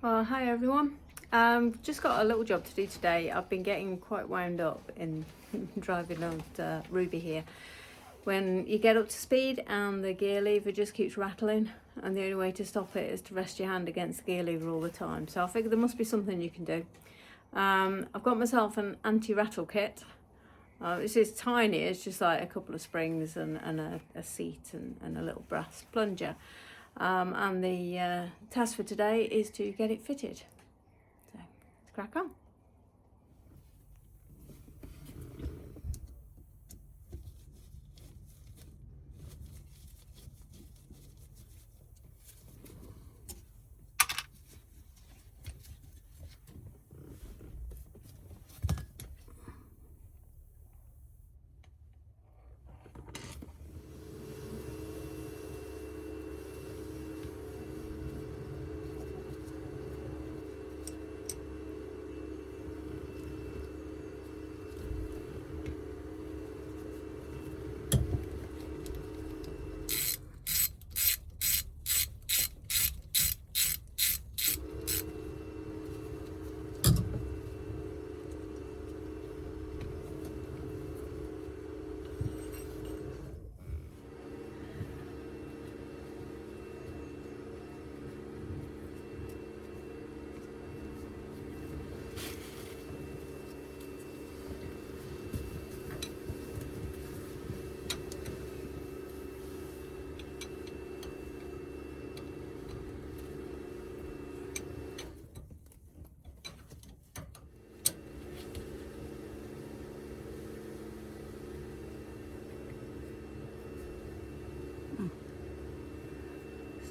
Well, hi everyone. Just got a little job to do today. I've been getting quite wound up in driving old Ruby here. When you get up to speed and the gear lever just keeps rattling, and the only way to stop it is to rest your hand against the gear lever all the time. So I figured there must be something you can do. I've got myself an anti-rattle kit. This is tiny, it's just like a couple of springs and a seat and a little brass plunger. And the task for today is to get it fitted. So let's crack on.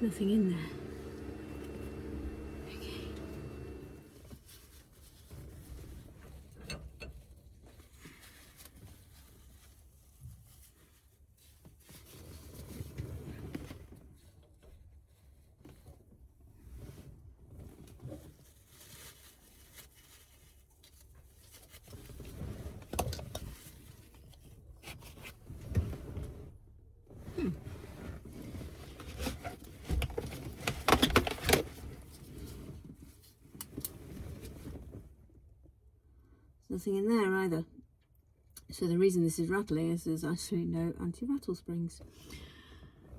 There's nothing in there. Nothing in there either. So the reason this is rattling is there's actually no anti-rattle springs.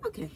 Okay.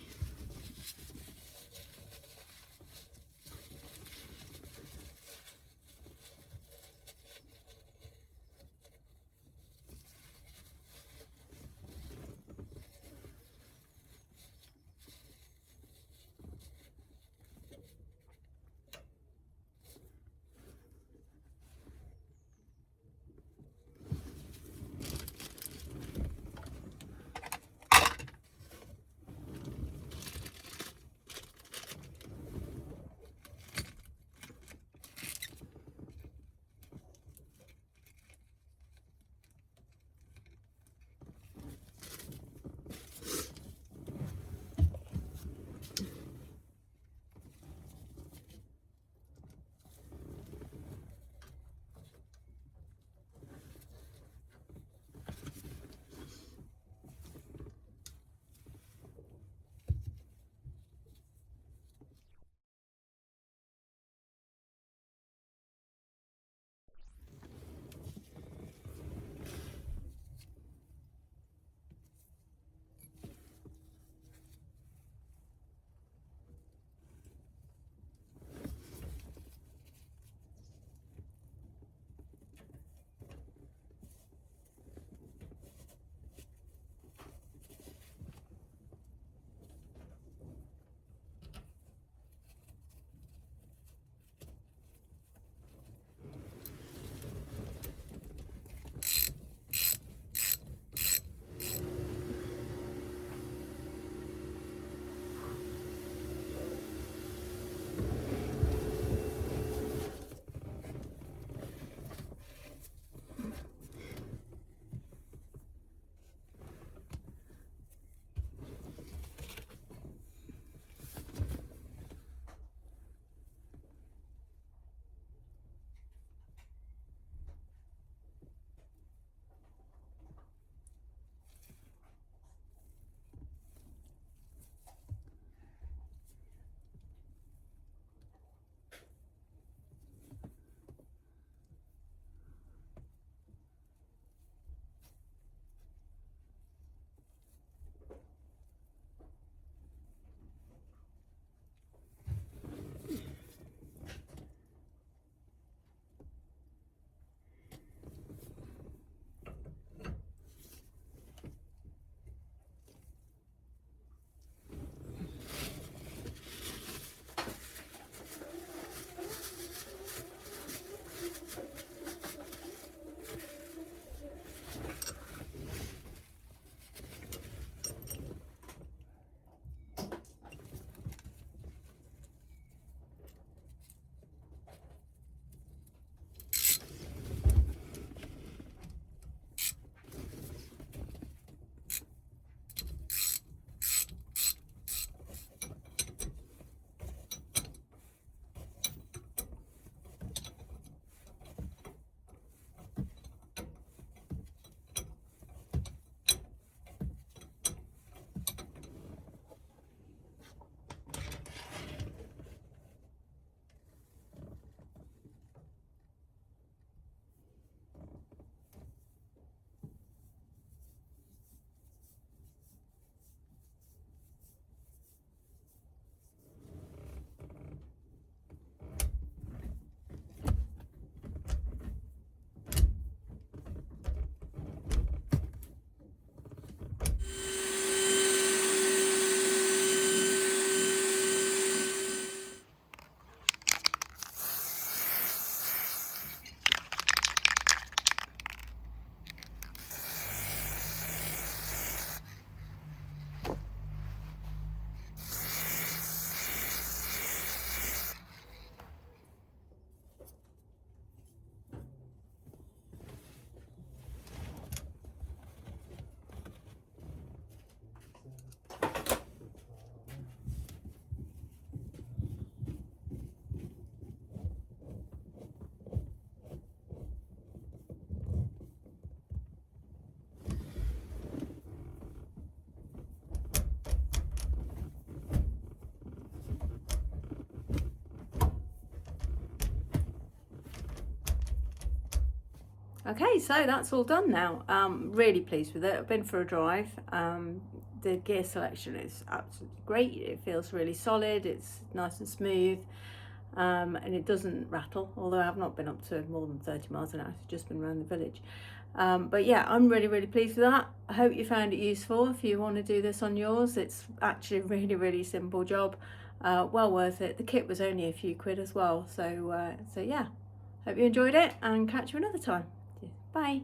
Okay, so that's all done now. Really pleased with it. I've been for a drive. The gear selection is absolutely great. It feels really solid. It's nice and smooth. And it doesn't rattle, although I've not been up to more than 30 miles an hour. It's just been around the village. But yeah, I'm really pleased with that. I hope you found it useful. If you want to do this on yours, it's actually a really simple job. Well worth it. The kit was only a few quid as well. So yeah, hope you enjoyed it, and catch you another time. Bye.